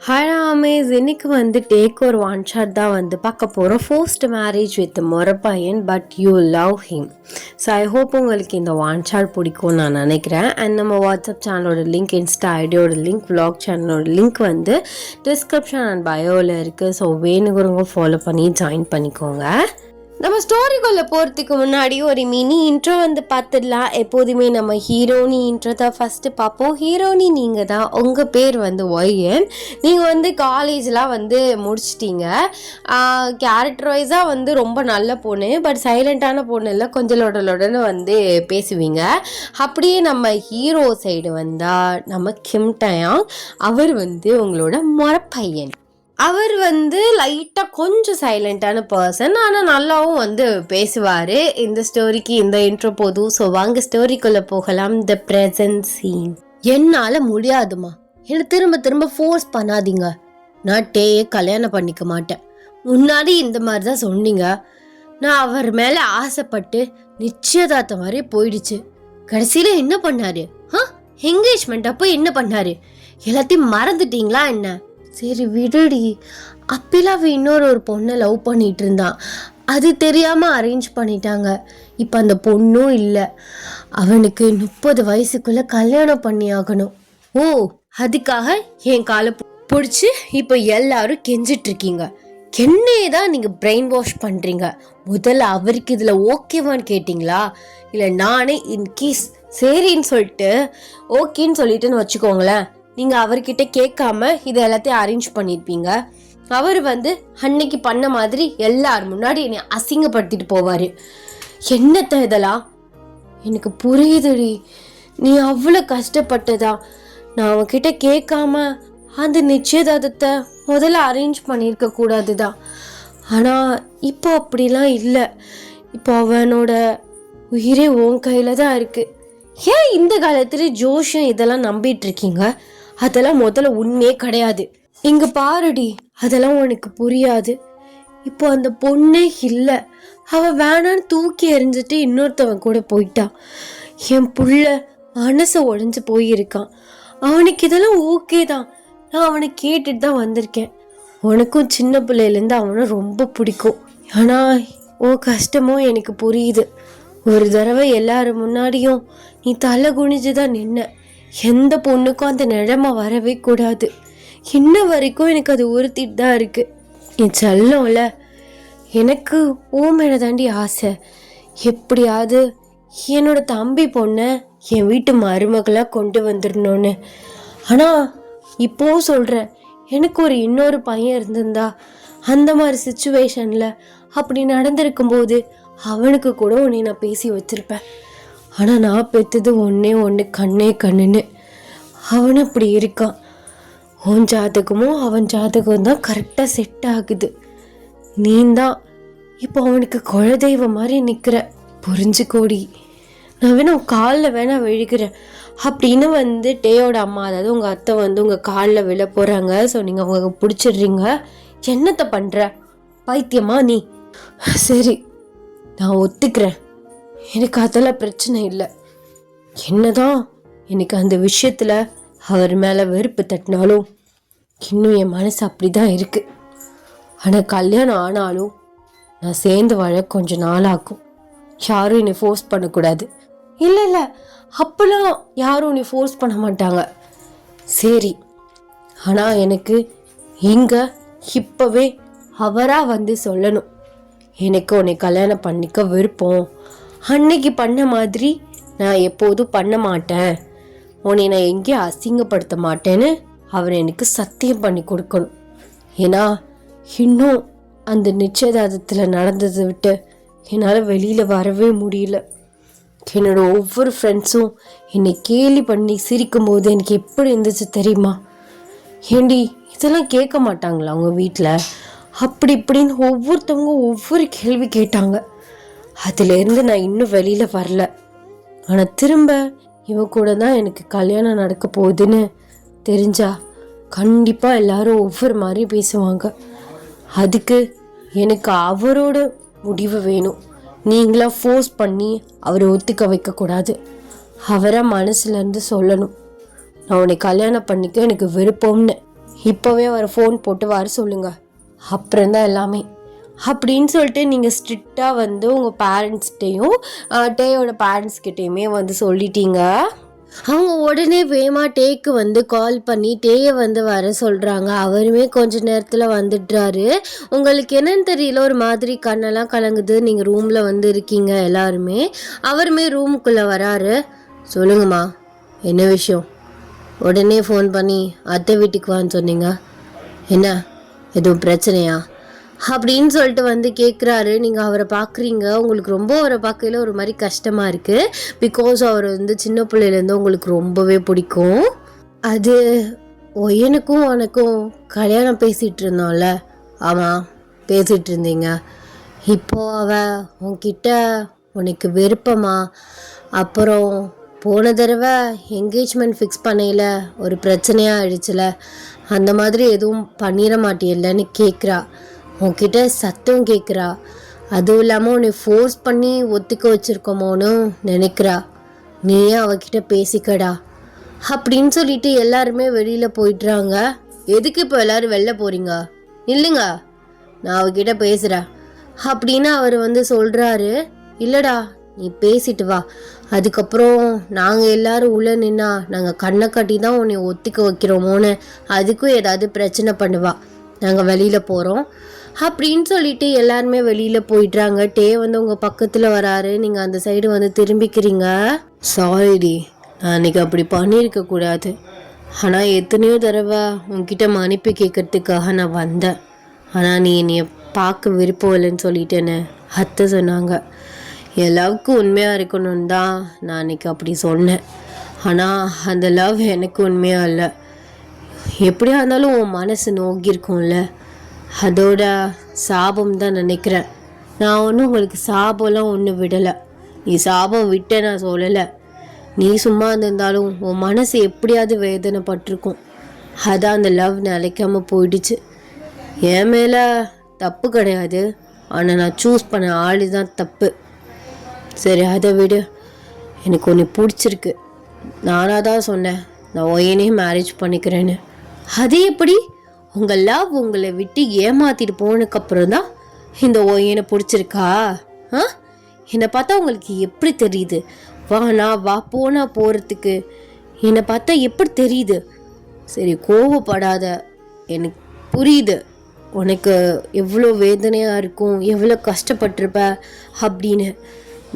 Hi Ramesh, இன்னைக்கு take ஒரு one shot தான் பார்க்க போகிறோம். ஃபர்ஸ்ட் மேரேஜ் வித் மொரப்பையன் but you love him. So I hope உங்களுக்கு இந்த ஒன் ஷாட் பிடிக்கும்னு நான் நினைக்கிறேன். அண்ட் நம்ம வாட்ஸ்அப் சேனலோட லிங்க், இன்ஸ்டா ஐடியோட லிங்க், விளாக் சேனலோட லிங்க் டிஸ்கிரிப்ஷன் அண்ட் பயோவில் இருக்குது. ஸோ வேணுங்கிறவங்க ஃபாலோ பண்ணி ஜாயின் பண்ணிக்கோங்க. நம்ம ஸ்டோரிக்குள்ளே போகிறதுக்கு முன்னாடி ஒரு மினி இன்ட்ரோ பார்த்துடலாம். எப்போதுமே நம்ம ஹீரோனி இன்ட்ரோ தான் ஃபஸ்ட்டு பார்ப்போம். ஹீரோனி நீங்கள் தான், உங்கள் பேர் ஒய்என். நீங்கள் காலேஜ்லாம் முடிச்சிட்டீங்க. கேரக்டர் வைஸாக ரொம்ப நல்ல பொண்ணு, பட் சைலண்ட்டான பொண்ணு இல்லை, கொஞ்சம் லொடன்னு பேசுவீங்க. அப்படியே நம்ம ஹீரோ சைடு வந்தால் நம்ம கிம் டயாங். அவர் உங்களோட மொரப்பையன். அவர் லைட்டாக கொஞ்சம் சைலண்ட்டான பர்சன், ஆனால் நல்லாவும் பேசுவார். இந்த ஸ்டோரிக்கு இந்த இன்ட்ரோ போதும். ஸோ வாங்க ஸ்டோரிக்குள்ளே போகலாம். The present scene. என்னால் முடியாதுமா, என்னை திரும்ப திரும்ப ஃபோர்ஸ் பண்ணாதீங்க. நான் டேயை கல்யாணம் பண்ணிக்க மாட்டேன். முன்னாடி இந்த மாதிரி தான் சொன்னீங்க. நான் அவர் மேலே ஆசைப்பட்டு நிச்சயதார்த்தம் மாதிரி போயிடுச்சு. கடைசியில் என்ன பண்ணாரு? என்கேஜ்மெண்ட் அப்போ என்ன பண்ணாரு? எல்லாத்தையும் மறந்துட்டீங்களா என்ன? சரி விடுடி. அப்பெல்லாம் இன்னொரு பொண்ணை லவ் பண்ணிட்டு இருந்தான். அது தெரியாமல் அரேஞ்ச் பண்ணிட்டாங்க. இப்போ அந்த பொண்ணும் இல்லை. அவனுக்கு 30 வயசுக்குள்ளே கல்யாணம் பண்ணி ஆகணும். ஓ, அதுக்காக என் காலை பிடிச்சி இப்போ எல்லாரும் கெஞ்சிட்டு இருக்கீங்க. என்னையே தான் நீங்கள் பிரெயின் வாஷ் பண்ணுறீங்க. முதல்ல அவருக்கு இதில் ஓகேவான்னு கேட்டிங்களா? இல்லை நானே இன்கேஸ் சரின்னு சொல்லிட்டு ஓகேன்னு சொல்லிட்டுன்னு வச்சுக்கோங்களேன், நீங்கள் அவர்கிட்ட கேட்காம இதை எல்லாத்தையும் அரேஞ்ச் பண்ணியிருப்பீங்க. அவர் அன்னைக்கு பண்ண மாதிரி எல்லார் முன்னாடி என்னை அசிங்கப்படுத்திட்டு போவார். என்னத்த இதெல்லாம்? எனக்கு புரியுதுடி, நீ அவ்வளோ கஷ்டப்பட்டதா. நான் அவன்கிட்ட கேட்காம அந்த நிச்சயதார்த்தத்தை முதல்ல அரேஞ்ச் பண்ணியிருக்க கூடாது தான். ஆனால் இப்போ அப்படிலாம் இல்லை. இப்போ அவனோட உயிரே உன் கையில் தான் இருக்குது. ஏன் இந்த காலத்துல ஜோஷம் இதெல்லாம் நம்பிட்டு இருக்கீங்க? அதெல்லாம் முதல்ல உண்மையே கிடையாது. இங்க பாருடி, அதெல்லாம் உனக்கு புரியாது. இப்போ அந்த பொண்ணே இல்லை. அவ வேணான்னு தூக்கி எறிஞ்சிட்டு இன்னொருத்தவன் கூட போயிட்டான். என் புள்ள மனசை உடைஞ்சு போயிருக்கான். அவனுக்கு இதெல்லாம் ஓகே தான். நான் அவனை கேட்டுட்டு தான் வந்திருக்கேன். உனக்கும் சின்ன பிள்ளையிலேருந்து அவனை ரொம்ப பிடிக்கும். ஆனால் உன் கஷ்டமும் எனக்கு புரியுது. ஒரு தடவை எல்லாரும் முன்னாடியும் நீ தலை குனிஞ்சுதான் நின்ன. எந்த பொண்ணுக்கும் அந்த நிலைமை வரவே கூடாது. இன்ன வரைக்கும் எனக்கு அது உறுத்திட்டு தான் இருக்கு. நீ செல்லம்ல, எனக்கு ஓ மேல தாண்டி ஆசை. எப்படியாவது என்னோட தம்பி பொண்ணை என் வீட்டு மருமகளாக கொண்டு வந்துடணும்னு. ஆனால் இப்போ சொல்கிறேன், எனக்கு இன்னொரு பையன் இருந்திருந்தா அந்த மாதிரி சுச்சுவேஷனில் அப்படி நடந்திருக்கும்போது அவனுக்கு கூட உன்னை நான் பேசி வச்சிருப்பேன். ஆனால் நான் பெற்றது ஒன்று கண்ணே கண்ணுன்னு. அவன் அப்படி இருக்கான். உன் ஜாதகமும் அவன் ஜாதகம் தான் கரெக்டாக செட் ஆகுது. நீ தான் இப்போ அவனுக்கு குலதெய்வம் மாதிரி நிற்கிற. புரிஞ்சுக்கோடி. நான் வேணா உன் காலில் வேணா விழுகிறேன் அப்படின்னு டேயோட அம்மா, அதாவது உங்கள் அத்தை உங்கள் காலில் விழ போகிறாங்க. ஸோ நீங்கள் அவங்க பிடிச்சிடுறீங்க. என்னத்தை பண்ணுற? பைத்தியமா நீ? சரி, நான் ஒத்துக்கிறேன். எனக்கு அதெல்லாம் பிரச்சனை இல்லை. என்னதான் எனக்கு அந்த விஷயத்தில் அவர் மேலே வெறுப்பு தட்டினாலும் இன்னும் என் மனசு அப்படி தான் இருக்குது. ஆனால் கல்யாணம் ஆனாலும் நான் சேர்ந்து வாழ கொஞ்சம் நாளாகும். யாரும் என்னை ஃபோர்ஸ் பண்ணக்கூடாது. இல்லை, அப்பெல்லாம் யாரும் என்னை ஃபோர்ஸ் பண்ண மாட்டாங்க. சரி, ஆனால் எனக்கு இங்கே இப்போவே அவராக சொல்லணும், எனக்கு உன்னை கல்யாணம் பண்ணிக்க விருப்பம். அன்னைக்கு பண்ண மாதிரி நான் எப்போதும் பண்ண மாட்டேன். உன்னை நான் எங்கேயும் அசிங்கப்படுத்த மாட்டேன்னு அவர் எனக்கு சத்தியம் பண்ணி கொடுக்கணும். ஏன்னா இன்னும் அந்த நிச்சயதார்த்தத்தில் நடந்ததை விட்டு என்னால் வெளியில் வரவே முடியல. என்னோட ஒவ்வொரு ஃப்ரெண்ட்ஸும் என்னை கேலி பண்ணி சிரிக்கும் போது எனக்கு எப்படி இருந்துச்சு தெரியுமா? ஏண்டி இதெல்லாம் கேட்க மாட்டாங்களா அவங்க வீட்டில்? அப்படி இப்படின்னு ஒவ்வொருத்தவங்க ஒவ்வொரு கேள்வி கேட்டாங்க. அதுலேருந்து நான் இன்னும் வெளியில் வரல. ஆனால் திரும்ப இவன் கூட தான் எனக்கு கல்யாணம் நடக்க போகுதுன்னு தெரிஞ்சா கண்டிப்பாக எல்லாரும் ஒவ்வொரு மாதிரி பேசுவாங்க. அதுக்கு எனக்கு அவரோட முடிவு வேணும். நீங்களாம் ஃபோர்ஸ் பண்ணி அவரை ஒத்துக்க வைக்கக்கூடாது. அவரை மனசுலேருந்து சொல்லணும், நான் உன்னை கல்யாணம் பண்ணிக்க எனக்கு விருப்பம்னு. இப்போவே அவரை ஃபோன் போட்டு வர சொல்லுங்க, அப்புறம்தான் எல்லாமே அப்படின்னு சொல்லிட்டு நீங்கள் ஸ்ட்ரிக்டாக வந்து உங்கள் பேரண்ட்ஸ்கிட்டையும் டேயோட பேரண்ட்ஸ்கிட்டையுமே வந்து சொல்லிட்டீங்க. அவங்க உடனே வேமா டேக்கு வந்து கால் பண்ணி டேயை வந்து வர சொல்கிறாங்க. அவருமே கொஞ்ச நேரத்தில் வந்துடுறாரு. உங்களுக்கு என்னன்னு தெரியல, ஒரு மாதிரி கண்ணெல்லாம் கலங்குது. நீங்கள் ரூமில் வந்து இருக்கீங்க எல்லாருமே. அவருமே ரூமுக்குள்ளே வராரு. சொல்லுங்கம்மா, என்ன விஷயம்? உடனே ஃபோன் பண்ணி அத்தை வீட்டுக்கு வான்னு சொன்னீங்க, என்ன எதுவும் பிரச்சனையா அப்படின்னு சொல்லிட்டு வந்து கேட்குறாரு. நீங்கள் அவரை பார்க்குறீங்க, உங்களுக்கு ரொம்ப அவரை பார்க்கையில ஒரு மாதிரி கஷ்டமாக இருக்குது. பிகாஸ் அவர் வந்து சின்ன பிள்ளையிலேருந்து உங்களுக்கு ரொம்பவே பிடிக்கும். அது எனக்கும் உனக்கும் கல்யாணம் பேசிகிட்டு இருந்தோம்ல? ஆமாம், பேசிகிட்டு இருந்தீங்க. இப்போது அவள் உன்கிட்ட உனக்கு விருப்பமா? அப்புறம் போன தடவை என்கேஜ்மெண்ட் ஃபிக்ஸ் பண்ணையில் ஒரு பிரச்சனையாக ஆயிடுச்சுல, அந்த மாதிரி எதுவும் பண்ணிட மாட்டியல்லன்னு கேட்குறா. உன்கிட்ட சத்தம் கேட்குறா. அதுவும் இல்லாமல் உன்னை ஃபோர்ஸ் பண்ணி ஒத்துக்க வச்சுருக்கோமோன்னு நினைக்கிறா. நீயே அவகிட்ட பேசிக்கடா அப்படின்னு சொல்லிட்டு எல்லாருமே வெளியில் போயிட்டுறாங்க. எதுக்கு இப்போ எல்லோரும் வெளில போகிறீங்க? இல்லைங்க, நான் அவகிட்ட பேசுகிறேன் அப்படின்னு அவர் வந்து சொல்கிறாரு. இல்லைடா, நீ பேசிட்டு வா, அதுக்கப்புறம் நாங்கள் எல்லாரும் உள்ளே நின்னா நாங்கள் கண்ணை கட்டி தான் உன்னை ஒத்துக்க வைக்கிறோமோன்னு அதுக்கும் ஏதாவது பிரச்சனை பண்ணுவா. நாங்கள் வெளியில் போகிறோம் அப்படின்னு சொல்லிட்டு எல்லாருமே வெளியில் போயிடுறாங்க. டே வந்து உங்கள் பக்கத்தில் வராரு. நீங்கள் அந்த சைடு வந்து திரும்பிக்கிறீங்க. சாரிடி, நான் அன்றைக்கி அப்படி பண்ணியிருக்கக்கூடாது. ஆனால் எத்தனையோ தடவை உன்கிட்ட மன்னிப்பு கேட்கறதுக்காக நான் வந்தேன். ஆனால் நீ என்னைய பார்க்க விருப்பம் இல்லைன்னு சொல்லிட்டேன்னு அத்தை சொன்னாங்க. என் லவ்க்கு உண்மையாக இருக்கணும்னு தான் நான் அன்றைக்கி அப்படி சொன்னேன். ஆனால் அந்த லவ் எனக்கு உண்மையாக இல்லை. எப்படியா இருந்தாலும் உன் மனசு நோக்கியிருக்கும்ல, அதோட சாபம் தான் நினைக்கிறேன். நான் ஒன்றும் உங்களுக்கு சாபம்லாம் ஒன்றும் விடலை. நீ சாபம் விட்ட நான் சொல்லலை. நீ சும்மா இருந்திருந்தாலும் உன் மனசு எப்படியாவது வேதனைப்பட்டிருக்கும். அதான் அந்த லவ் நிலைக்காமல் போயிடுச்சு. என் மேலே தப்பு கிடையாது, ஆனால் நான் சூஸ் பண்ண ஆள் தான் தப்பு. சரி, அதை விடு. எனக்கு ஒன்று பிடிச்சிருக்கு. நானாக தான் சொன்னேன் நான் ஒயனே மேரேஜ் பண்ணிக்கிறேன்னு. அது எப்படி? உங்கள் லவ் உங்களை விட்டு ஏமாற்றிட்டு போனதுக்கப்புறம் தான் இந்த ஒயனை பிடிச்சிருக்கா? என்னை பார்த்தா உங்களுக்கு எப்படி தெரியுது? வானா வா போனா போகிறதுக்கு என்னை பார்த்தா எப்படி தெரியுது? சரி, கோவப்படாத. எனக்கு புரியுது உனக்கு எவ்வளோ வேதனையாக இருக்கும், எவ்வளோ கஷ்டப்பட்டிருப்ப அப்படின்னு.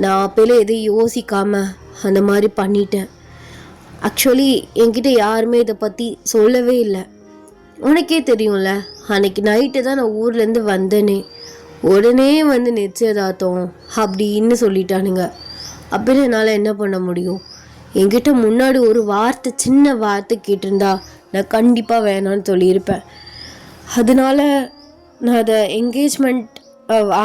நான் அப்போல எதையும் யோசிக்காமல் அந்த மாதிரி பண்ணிட்டேன். ஆக்சுவலி என்கிட்ட யாருமே இதை பற்றி சொல்லவே இல்லை. உனக்கே தெரியும்ல, அன்னைக்கு நைட்டு தான் நான் ஊர்லேருந்து வந்தேனே. உடனே வந்து நிச்சயதார்த்தம் அப்படின்னு சொல்லிட்டானுங்க. அப்படின்னு என்னால் என்ன பண்ண முடியும்? என்கிட்ட முன்னாடி ஒரு வார்த்தை, சின்ன வார்த்தை கேட்டிருந்தா நான் கண்டிப்பாக வேணான்னு சொல்லியிருப்பேன். அதனால நான் அதை என்கேஜ்மெண்ட்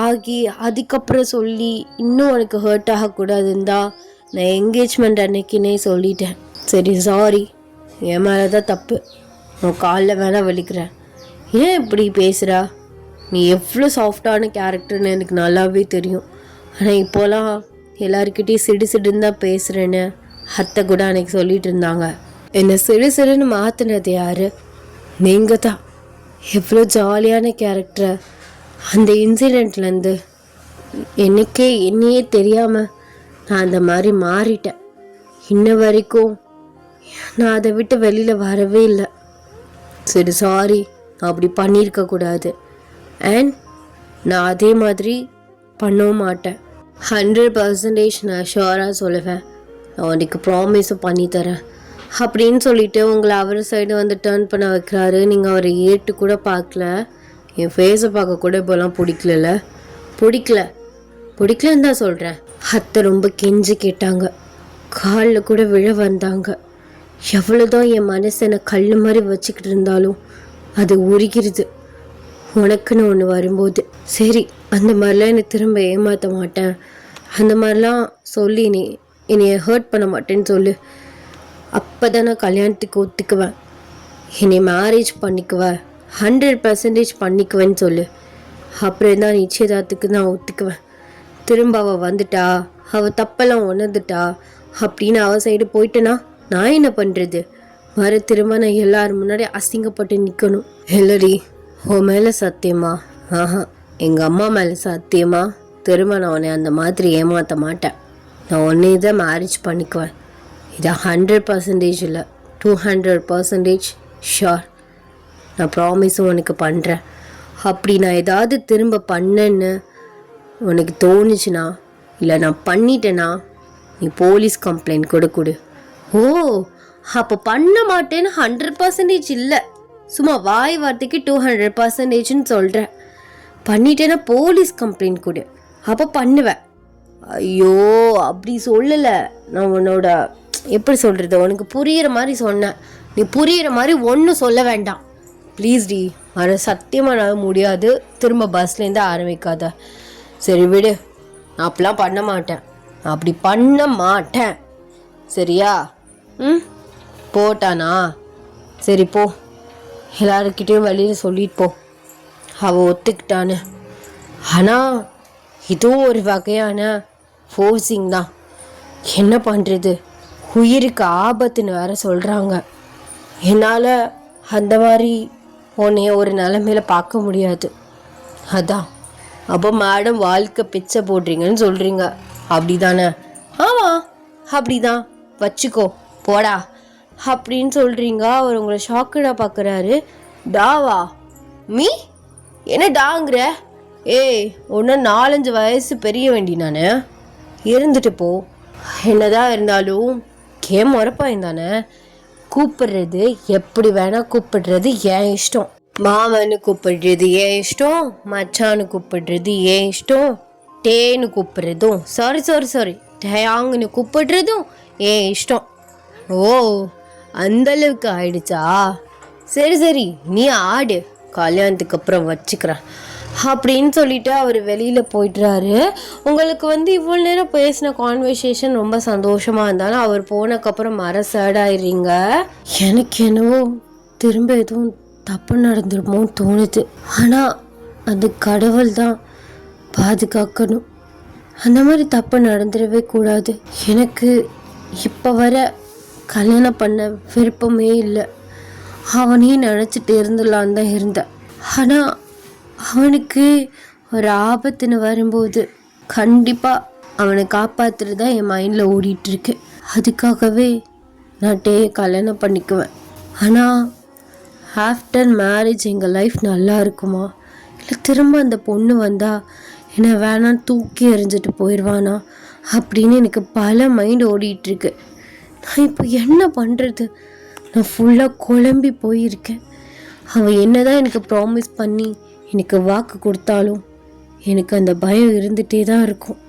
ஆகி அதுக்கப்புறம் சொல்லி இன்னும் உனக்கு ஹர்ட் ஆகக்கூடாதுன்னு தான் நான் என்கேஜ்மெண்ட் அன்னைக்குன்னே சொல்லிட்டேன். சரி, சாரி, என் மேலே தான் தப்பு. உன் காலில் வேணால் வலிக்கிறேன். ஏன் இப்படி பேசுகிறா? நீ எவ்வளோ சாஃப்டான கேரக்டர்னு எனக்கு நல்லாவே தெரியும். ஆனால் இப்போலாம் எல்லாருக்கிட்டையும் சிடு சிடுன்னு தான் பேசுகிறேன்னு அத்தை கூட அன்னைக்கு சொல்லிட்டு இருந்தாங்க. என்னை சிடு சிடுன்னு மாற்றினது யார்? நீங்கள் தான். எவ்வளோ ஜாலியான கேரக்டர். அந்த இன்சிடெண்ட்லேருந்து என்னையே தெரியாமல் நான் அந்த மாதிரி மாறிட்டேன். இன்ன வரைக்கும் நான் அதை விட்டு வெளியில் வரவே இல்லை. சரி, சாரி, நான் அப்படி பண்ணியிருக்கக்கூடாது. அண்ட் நான் அதே மாதிரி பண்ணவும் மாட்டேன். 100% நான் ஷுவராக சொல்லுவேன். நான் உனக்கு ப்ராமிஸும் பண்ணித்தரேன் அப்படின்னு சொல்லிட்டு உங்களை அவர் சைடு வந்து டேர்ன் பண்ண வைக்கிறாரு. நீங்கள் அவரை ஏட்டு கூட பார்க்கல. என் ஃபேஸை பார்க்க கூட இப்போலாம் பிடிக்கலன்னு தான் சொல்கிறேன். அத்தை ரொம்ப கெஞ்சி கேட்டாங்க, காலில் கூட விழ வந்தாங்க. எவ்வளோதான் என் மனசை என்னை கல் மாதிரி வச்சுக்கிட்டு இருந்தாலும் அது உருகிறது உனக்குன்னு ஒன்று வரும்போது. சரி, அந்த மாதிரிலாம் என்னை திரும்ப ஏமாற்ற மாட்டேன், அந்த மாதிரிலாம் சொல்லி நீ என்னைய ஹர்ட் பண்ண மாட்டேன்னு சொல்லு. அப்போ தான் நான் கல்யாணத்துக்கு ஒத்துக்குவேன், என்னை மேரேஜ் பண்ணிக்குவேன், 100% பண்ணிக்குவேன்னு சொல்லு. அப்புறம் தான் நிச்சயதார்த்தத்துக்கு நான் ஒத்துக்குவேன். திரும்ப அவள் வந்துட்டா, அவள் தப்பெல்லாம் உணர்ந்துட்டா அப்படின்னு அவள் சைடு போயிட்டேன்னா நான் என்ன பண்ணுறது? வர திரும்ப நான் எல்லாரும் முன்னாடி அசிங்கப்பட்டு நிற்கணும். இல்லடி, உன் மேலே சத்தியமா? ஆஹா, எங்கள் அம்மா மேலே சத்தியமா திரும்ப நான் உன்னை அந்த மாதிரி ஏமாற்ற மாட்டேன். நான் உன்னை தான் மேரேஜ் பண்ணிக்குவேன். இதை 100% இல்லை, 200% ஷோர். நான் ப்ராமிஸும் உனக்கு பண்ணுறேன். அப்படி நான் ஏதாவது திரும்ப பண்ணேன்னு உனக்கு தோணுச்சுன்னா, இல்லை நான் பண்ணிட்டேன்னா, நீ போலீஸ் கம்ப்ளைண்ட் கொடு. ஓ, அப்போ பண்ண மாட்டேன்னு 100% இல்லை, சும்மா வாய் வார்த்தைக்கு 200%ன்னு சொல்கிறேன். பண்ணிட்டேன்னா போலீஸ் கம்ப்ளைண்ட் கொடு, அப்போ பண்ணுவேன். ஐயோ, அப்படி சொல்லலை. நான் உன்னோட எப்படி சொல்கிறது, உனக்கு புரிகிற மாதிரி சொன்னேன். நீ புரிகிற மாதிரி ஒன்றும் சொல்ல வேண்டாம் ப்ளீஸ் டி. அது சத்தியமாக நான் முடியாது. திரும்ப பஸ்லேருந்து ஆரம்பிக்காத. சரி விடு, நான் அப்படிலாம் பண்ண மாட்டேன். அப்படி பண்ண மாட்டேன், சரியா? போட்டானா? சரி போ, எல்லாருக்கிட்டையும் வெளியில் சொல்லிட்டு போ அவள் ஒத்துக்கிட்டான்னு. ஆனால் இதுவும் ஒரு வகையான ஃபோர்ஸிங் தான். என்ன பண்ணுறது, உயிருக்கு ஆபத்துன்னு வேற சொல்கிறாங்க. என்னால் அந்த மாதிரி உன்னைய ஒரு நிலைமையில பார்க்க முடியாது. அதான். அப்போ மேடம் வாழ்க்கை பிச்சை போடுறீங்கன்னு சொல்கிறீங்க, அப்படி தானே? ஆமாம், அப்படி தான் வச்சுக்கோ, போடா அப்படின்னு சொல்கிறீங்க. அவர் உங்களை ஷாக்கடாக பார்க்குறாரு. டாவா? மீ என்ன டாங்கிற? ஏய், ஒன்று 4-5 வயசு பெரிய வேண்டி நான் இருந்துட்டு போ. என்னதான் இருந்தாலும் கேம் உரப்பாயும் தானே. கூப்பிடுறது எப்படி வேணால் கூப்பிடுறது என் இஷ்டம். மாமன்னு கூப்பிடுறது என் இஷ்டம், மச்சான்னு கூப்பிடுறது என் இஷ்டம், டேன்னு கூப்பிடுறதும் சாரி டேயாங்கன்னு கூப்பிடுறதும் என் இஷ்டம். ஓ, அந்தளவுக்கு ஆயிடுச்சா? சரி நீ ஆடு, கல்யாணத்துக்கு அப்புறம் வச்சுக்கிறேன் அப்படின்னு சொல்லிட்டு அவர் வெளியில் போய்ட்றாரு. உங்களுக்கு இவ்வளோ நேரம் பேசின கான்வர்சேஷன் ரொம்ப சந்தோஷமாக இருந்தாலும் அவர் போனதுக்கப்புறம் சேடாயிடுறீங்க. எனக்கு என்னவோ திரும்ப எதுவும் தப்பு நடந்துருமோன்னு தோணுது. ஆனால் அது கடவுள் தான் பாதுகாக்கணும். அந்த மாதிரி தப்பு நடந்துடவே கூடாது. எனக்கு இப்போ வர கல்யாணம் பண்ண விருப்பமே இல்லை. அவனையும் நினச்சிட்டு இருந்துடலான் தான் இருந்தேன். ஆனால் அவனுக்கு ஒரு ஆபத்துன்னு வரும்போது கண்டிப்பாக அவனை காப்பாற்றுறது தான் என் மைண்டில் ஓடிட்டுருக்கு. அதுக்காகவே நான் கல்யாணம் பண்ணிக்குவேன். ஆனால் ஆஃப்டர் மேரேஜ் எங்கள் லைஃப் நல்லா இருக்குமா, இல்லை திரும்ப அந்த பொண்ணு வந்தால் என்னை வேணான்னு தூக்கி எறிஞ்சிட்டு போயிடுவானா அப்படின்னு எனக்கு பல மைண்ட் ஓடிட்டுருக்கு. நான் இப்போ என்ன பண்ணுறது? நான் ஃபுல்லாக குழம்பி போயிருக்கேன். அவன் என்ன தான் எனக்கு ப்ராமிஸ் பண்ணி எனக்கு வாக்கு கொடுத்தாலும் எனக்கு அந்த பயம் இருந்துகிட்டே தான் இருக்கும்.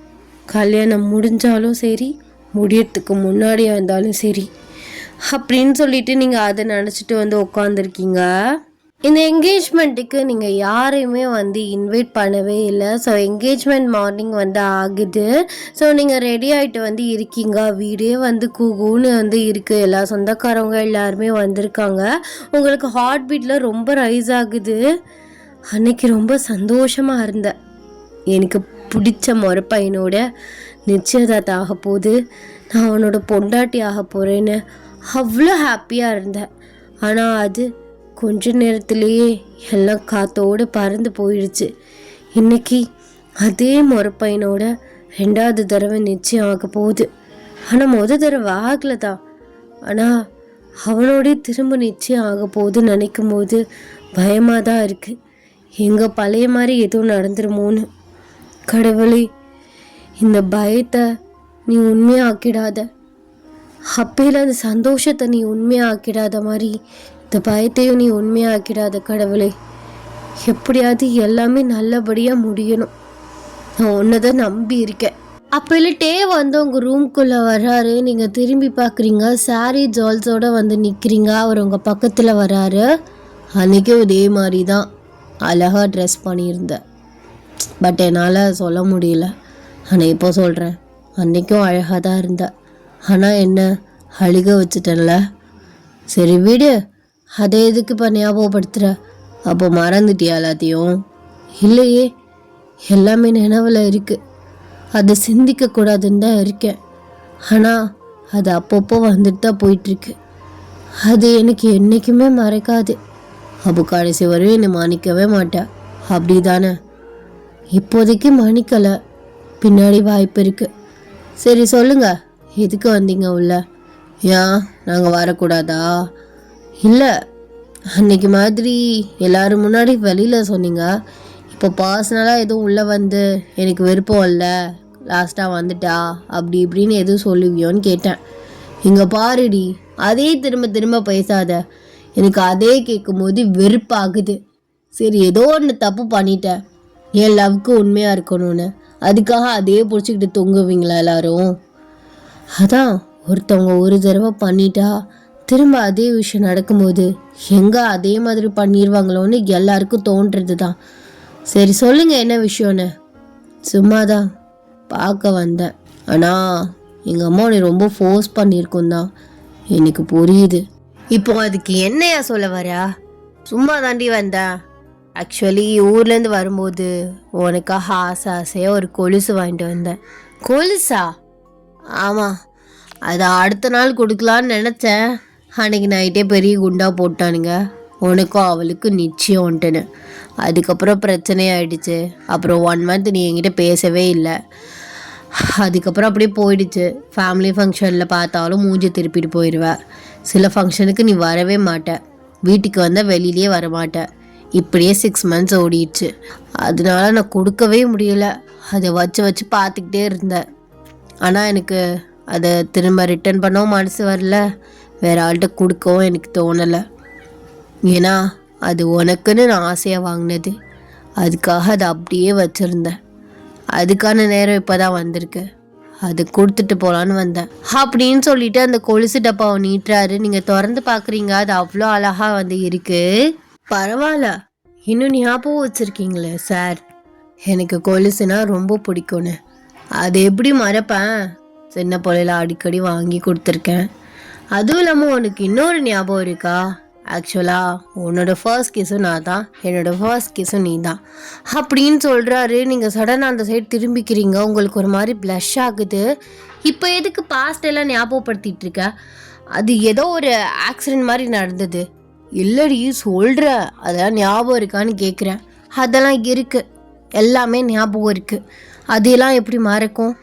கல்யாணம் முடிஞ்சாலும் சரி, முடியறதுக்கு முன்னாடியாக இருந்தாலும் சரி அப்படின்னு சொல்லிட்டு நீங்கள் அதை நினச்சிட்டு உட்காந்துருக்கீங்க. இந்த என்கேஜ்மெண்ட்டுக்கு நீங்கள் யாரையுமே இன்வைட் பண்ணவே இல்லை. ஸோ என்கேஜ்மெண்ட் மார்னிங் ஆகுது. ஸோ நீங்கள் ரெடி ஆகிட்டு இருக்கீங்க. வீடே கூகுன்னு இருக்குது. எல்லா சொந்தக்காரவங்க எல்லாருமே வந்திருக்காங்க. உங்களுக்கு ஹார்ட் பீட்டில் ரொம்ப ரைஸ் ஆகுது. அன்னைக்கு ரொம்ப சந்தோஷமாக இருந்தேன். எனக்கு பிடிச்ச முறை பையனோட நிச்சயதார்த்தம் ஆக போகுது, நான் அவனோட பொண்டாட்டி ஆக போகிறேன்னு அவ்வளோ ஹாப்பியாக இருந்தேன். ஆனால் அது கொஞ்ச நேரத்துலேயே எல்லாம் காற்றோடு பறந்து போயிடுச்சு. இன்றைக்கி அதே முறை பையனோட 2வது தடவை நிச்சயம் ஆக போகுது. ஆனால் தடவை ஆகலை தான். ஆனால் அவனோடய திரும்ப நிச்சயம் ஆக போகுதுன்னு நினைக்கும் போது பயமாக தான் இருக்குது. எங்கே பழைய மாதிரி எதுவும் நடந்துருமோன்னு. கடவுளே, இந்த பயத்தை நீ உண்மையாக்கிடாத. அப்பையில் அந்த சந்தோஷத்தை நீ உண்மையாக்கிடாத மாதிரி இந்த பயத்தையும் நீ உண்மையாக்கிடாத கடவுளே. எப்படியாவது எல்லாமே நல்லபடியாக முடியணும். நான் ஒன்று தான் நம்பி இருக்கேன். அப்போல உங்கள் ரூம்குள்ளே வர்றாரு. நீங்கள் திரும்பி பார்க்குறீங்க, சாரி ஜால்ஸோடு நிற்கிறீங்க. அவர் உங்கள் பக்கத்தில் வர்றாரு. அன்றைக்கும் இதே மாதிரி தான் அழகாக ட்ரெஸ் பண்ணியிருந்தேன். பட் என்னால் சொல்ல முடியல. ஆனால் இப்போ சொல்கிறேன், அன்றைக்கும் அழகாக தான் இருந்தேன். ஆனால் என்ன அழுக வச்சுட்டேன்ல. சரி விடு, அதை எதுக்கு இப்போ ஞாபகப்படுத்துகிற? அப்போ மறந்துட்டியா எல்லாத்தையும்? இல்லையே, எல்லாமே நினைவில் இருக்குது. அதை சிந்திக்கக்கூடாதுன்னு தான் இருக்கேன். ஆனால் அது அப்பப்போ வந்துட்டு தான் போயிட்டுருக்கு. அது எனக்கு என்றைக்குமே மறைக்காது. அப்போ கடைசி வரையும் என்னை மன்னிக்கவே மாட்டேன், அப்படி தானே? இப்போதைக்கு மன்னிக்கலை, பின்னாடி வாய்ப்பு இருக்கு. சரி சொல்லுங்க, எதுக்கு வந்தீங்க உள்ள? ஏன் நாங்கள் வரக்கூடாதா? இல்லை, அன்னைக்கு மாதிரி எல்லாரும் முன்னாடி வெளியில் சொன்னீங்க. இப்போ பர்சனலாக எதுவும் உள்ளே வந்து எனக்கு விருப்பம் இல்லை, லாஸ்ட்டாக வந்துட்டா அப்படி இப்படின்னு எதுவும் சொல்லுவியோன்னு கேட்டேன். இங்கே பாருடி, அதே திரும்ப திரும்ப பேசாத. எனக்கு அதே கேட்கும் போது வெறுப்பாகுது. சரி, ஏதோ ஒன்று தப்பு பண்ணிட்டேன், என் லவ்க்கு உண்மையாக இருக்கணும்னு, அதுக்காக அதே பிடிச்சிக்கிட்டு தொங்குவீங்களா எல்லாரும்? அதான் ஒருத்தவங்க ஒரு தடவை பண்ணிட்டா திரும்ப அதே விஷயம் நடக்கும்போது எங்கே அதே மாதிரி பண்ணிடுவாங்களோன்னு எல்லாருக்கும் தோன்றது தான். சரி சொல்லுங்க, என்ன விஷயம்னு? சும்மாதான் பார்க்க வந்தேன். ஆனால் எங்கள் அம்மா உன்னை ரொம்ப ஃபோர்ஸ் பண்ணியிருக்கோம் தான், எனக்கு புரியுது. இப்போ அதுக்கு என்னையா சொல்ல வரா? சும்மா தாண்டி வந்தேன். ஆக்சுவலி ஊர்லேருந்து வரும்போது உனக்காக ஆசையாக ஒரு கொலுசு வாங்கிட்டு வந்தேன். கொலுசா? ஆமாம், அதை அடுத்த நாள் கொடுக்கலான்னு நினச்சேன். அன்றைக்கி நைட்டே பெரிய குண்டா போட்டானுங்க, உனக்கும் அவளுக்கும் நிச்சயம் வந்துட்டுன்னு. அதுக்கப்புறம் பிரச்சனையாயிடுச்சு. அப்புறம் 1 month நீ என்கிட்ட பேசவே இல்லை. அதுக்கப்புறம் அப்படியே போயிடுச்சு. ஃபேமிலி ஃபங்க்ஷனில் பார்த்தாலும் மூஞ்சி திருப்பிட்டு போயிடுவேன். சில ஃபங்க்ஷனுக்கு நீ வரவே மாட்டேன், வீட்டுக்கு வந்தால் வெளியிலே வரமாட்டேன். இப்படியே 6 months ஓடிடுச்சு. அதனால நான் கொடுக்கவே முடியல. அதை வச்சு பார்த்துக்கிட்டே இருந்தேன். ஆனால் எனக்கு அதை திரும்ப ரிட்டர்ன் பண்ணவும் மனசு வரல, வேறு ஆள்கிட்ட கொடுக்கவும் எனக்கு தோணலை. ஏன்னா அது உனக்குன்னு நான் ஆசையாக வாங்கினது. அதுக்காக அதை அப்படியே வச்சுருந்தேன். அதுக்கான நேரம் இப்போ தான் வந்திருக்கு, அது கொடுத்துட்டு போகலான்னு வந்தேன் அப்படின்னு சொல்லிட்டு அந்த கொலுசு டப்பாவை நீட்டுறாரு. நீங்கள் திறந்து பார்க்குறீங்க, அது அவ்வளோ அழகாக வந்து இருக்குது. பரவாயில்ல, இன்னும் ஞாபகம் வச்சுருக்கீங்களே சார். எனக்கு கொலுசுனா ரொம்ப பிடிக்கும்னு, அது எப்படி மறப்பேன்? சின்ன பிள்ளையில அடிக்கடி வாங்கி கொடுத்துருக்கேன். அதுவும் இல்லாமல் உனக்கு இன்னொரு ஞாபகம் இருக்கா? ஆக்சுவலாக உன்னோட ஃபர்ஸ்ட் கிஸும் நான் தான், என்னோடய ஃபர்ஸ்ட் கிஸும் நீ தான் அப்படின்னு சொல்கிறாரு. நீங்கள் சடனாக அந்த சைடு திரும்பிக்கிறீங்க. உங்களுக்கு ஒரு மாதிரி ப்ளஷ் ஆகுது. இப்போ எதுக்கு பாஸ்ட் எல்லாம் ஞாபகப்படுத்திட்டு இருக்க? அது ஏதோ ஒரு ஆக்சிடென்ட் மாதிரி நடந்தது. இல்லடி சொல்கிற, அதெல்லாம் ஞாபகம் இருக்கான்னு கேட்குறேன். அதெல்லாம் இருக்குது, எல்லாமே ஞாபகம் இருக்குது. அதையெல்லாம் எப்படி மறக்கும்?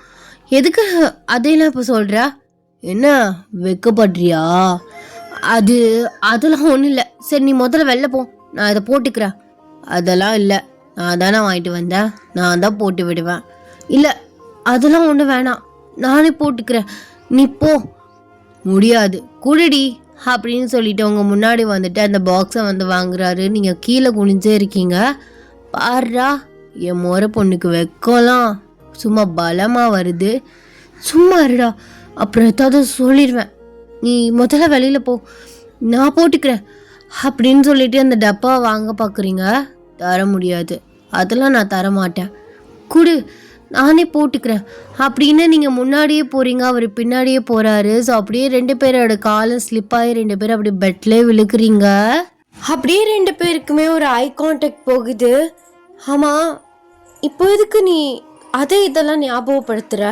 எதுக்கு அதையெல்லாம் இப்போ சொல்கிற? என்ன வெக்கப்படுறியா? அதெல்லாம் ஒன்றும் இல்லை. சரி, நீ முதல்ல வெளில போ, நான் இதை போட்டுக்கிறேன். அதெல்லாம் இல்லை, நான் தானே வாங்கிட்டு வந்தேன், நான் தான் போட்டு விடுவேன். இல்லை, அதெல்லாம் ஒன்றும் வேணாம், நானே போட்டுக்கிறேன், நீ போ. முடியாது, குடிடி அப்படின்னு சொல்லிட்டு அவங்க முன்னாடி வந்துட்டு அந்த பாக்ஸை வந்து வாங்குறாரு. நீங்கள் கீழே குனிஞ்சே இருக்கீங்க. பாருடா, என் முறை பொண்ணுக்கு வெக்கலாம் சும்மா பலமாக வருது. சும்மா இருடா, அப்புறம் ஏதாவது சொல்லிடுவேன். நீ முதல்ல வெளியில் போ, நான் போட்டுக்கிறேன் அப்படின்னு சொல்லிட்டு அந்த டப்பா வாங்க பார்க்குறீங்க. தர முடியாது, அதெல்லாம் நான் தர மாட்டேன், குடு, நானே போட்டுக்கிறேன் அப்படின்னு நீங்கள் முன்னாடியே போகிறீங்க, அவர் பின்னாடியே போகிறாரு. ஸோ அப்படியே 2 பேரோட காலம் ஸ்லிப்பாகி 2 பேரும் அப்படியே பெட்லேயே விழுக்கிறீங்க. அப்படியே 2 பேருக்குமே ஒரு ஐ கான்டாக்ட் போகுது. ஆமாம், இப்போ எதுக்கு நீ இதெல்லாம் ஞாபகப்படுத்துகிற?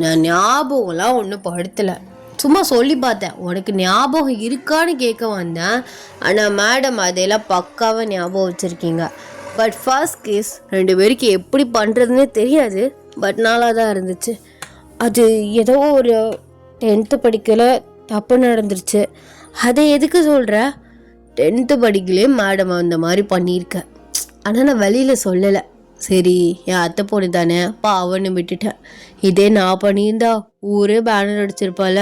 நான் ஞாபகம்லாம் ஒன்றும் படுத்தலை, சும்மா சொல்லி பார்த்தேன். உனக்கு ஞாபகம் இருக்கான்னு கேட்க வந்தேன். ஆனால் மேடம் அதையெல்லாம் பக்காவாக ஞாபகம் வச்சுருக்கீங்க. பட் ஃபர்ஸ்ட் கேஸ் 2 பேருக்கு எப்படி பண்ணுறதுன்னே தெரியாது. பட் நாளாக தான் இருந்துச்சு. அது ஏதோ ஒரு 10th படிக்கல தப்பு நடந்துருச்சு. அதை எதுக்கு சொல்கிற? 10th படிக்கலே மேடம் அந்த மாதிரி பண்ணியிருக்கேன். ஆனால் நான் வெளியில் சொல்லலை. சரி, என் அத்தை பொண்ணு தானே பாவன்னு விட்டுட்டேன். இதே நான் பண்ணியிருந்தா ஊரே பேனர் அடிச்சிருப்பால.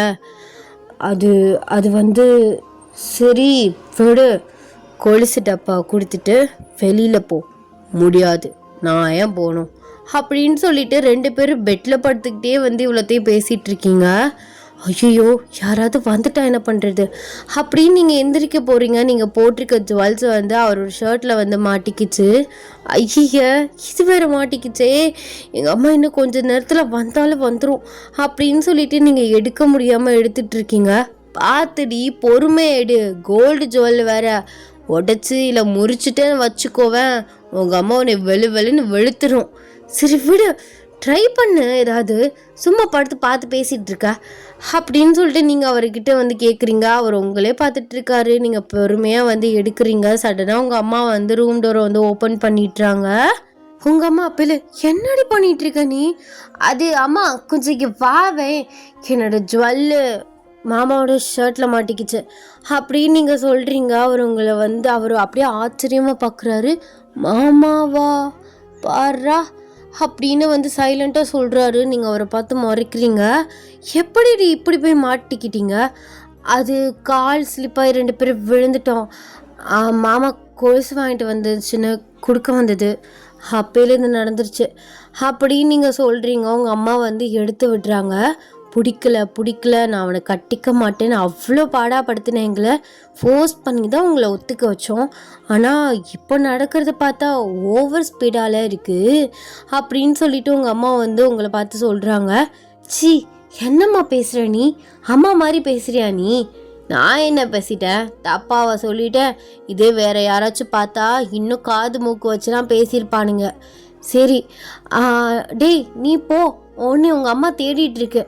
அது வந்து சரி விடு, கொலுசு டப்பா கொடுத்துட்டு வெளியில் போ. முடியாது, நான் ஏன் போகணும் அப்படின்னு சொல்லிட்டு 2 பேரும் பெட்டில் படுத்துக்கிட்டே வந்து இவ்வளோத்தையும் பேசிகிட்டு இருக்கீங்க. ஐயோ, யாராவது வந்துட்டா என்ன பண்ணுறது அப்படின்னு நீங்கள் எந்திரிக்க போகிறீங்க. நீங்கள் போட்டிருக்க ஜுவல்ஸ் வந்து அவரோட ஷர்ட்டில் வந்து மாட்டிக்கிச்சு. ஐய, இது வேறு மாட்டிக்கிச்சே, எங்கள் அம்மா இன்னும் கொஞ்சம் நேரத்தில் வந்தாலும் வந்துடும் அப்படின்னு சொல்லிட்டு நீங்கள் எடுக்க முடியாமல் எடுத்துட்ருக்கீங்க. பார்த்துடி, பொறுமை எடு, கோல்டு ஜுவல் வேற, உடச்சி இல்லை முறிச்சிட்டேன்னு வச்சுக்கோவேன், உங்கள் அம்மா உன்னை வெளுன்னு வெளுத்துரும். சரி விடு, ட்ரை பண்ணு, ஏதாவது சும்மா படுத்து பார்த்து பேசிகிட்டு இருக்க அப்படின்னு சொல்லிட்டு நீங்கள் அவர்கிட்ட வந்து கேட்குறீங்க. அவர் உங்களே பார்த்துட்டு இருக்காரு. நீங்கள் பொறுமையாக வந்து எடுக்கிறீங்க. சடனாக உங்கள் அம்மா வந்து ரூம் டோரை வந்து ஓப்பன் பண்ணிட்டுறாங்க. உங்கள் அம்மா அப்பல என்னடி பண்ணிட்டு இருக்க நீ? அது அம்மா கொஞ்சம் இங்கே வாவே, என்னோட ஜுவல்லு மாமாவோட ஷர்ட்டில் மாட்டிக்கிச்சு அப்படின்னு நீங்கள் சொல்கிறீங்க. அவர் உங்களை வந்து அவர் அப்படியே ஆச்சரியமாக பார்க்குறாரு. மாமாவா பாரா அப்படின்னு வந்து சைலண்ட்டாக சொல்கிறாரு. நீங்கள் அவரை பார்த்து முறைக்கிறீங்க. எப்படி இப்படி போய் மாட்டிக்கிட்டீங்க? அது கால் ஸ்லிப்பாகி 2 பேரும் விழுந்துட்டோம். மாமா கொலுசு வாங்கிட்டு வந்துச்சுன்னு கொடுக்க வந்தது, அப்போலேருந்து நடந்துருச்சு அப்படின்னு நீங்கள் சொல்கிறீங்க. உங்கள் அம்மா வந்து எடுத்து விடுறாங்க. பிடிக்கல, நான் அவனை கட்டிக்க மாட்டேன்னு அவ்வளோ பாடாப்படுத்தினேன். எங்களை ஃபோர்ஸ் பண்ணி தான் உங்களை ஒத்துக்க வச்சோம். ஆனால் இப்போ நடக்கிறத பார்த்தா ஓவர் ஸ்பீடால் இருக்குது அப்படின்னு சொல்லிட்டு உங்கள் அம்மா வந்து உங்களை பார்த்து சொல்கிறாங்க. சி, என்னம்மா பேசுகிற நீ? அம்மா மாதிரி பேசுகிறியா நீ? நான் என்ன பேசிட்டேன்? தப்பாவா சொல்லிட்டேன்? இதே வேற யாராச்சும் பார்த்தா இன்னும் காது மூக்கு வச்சுலாம் பேசியிருப்பானுங்க. சரி, டேய் நீ போ, ஒன்று உங்கள் அம்மா தேடிட்டுருக்கு.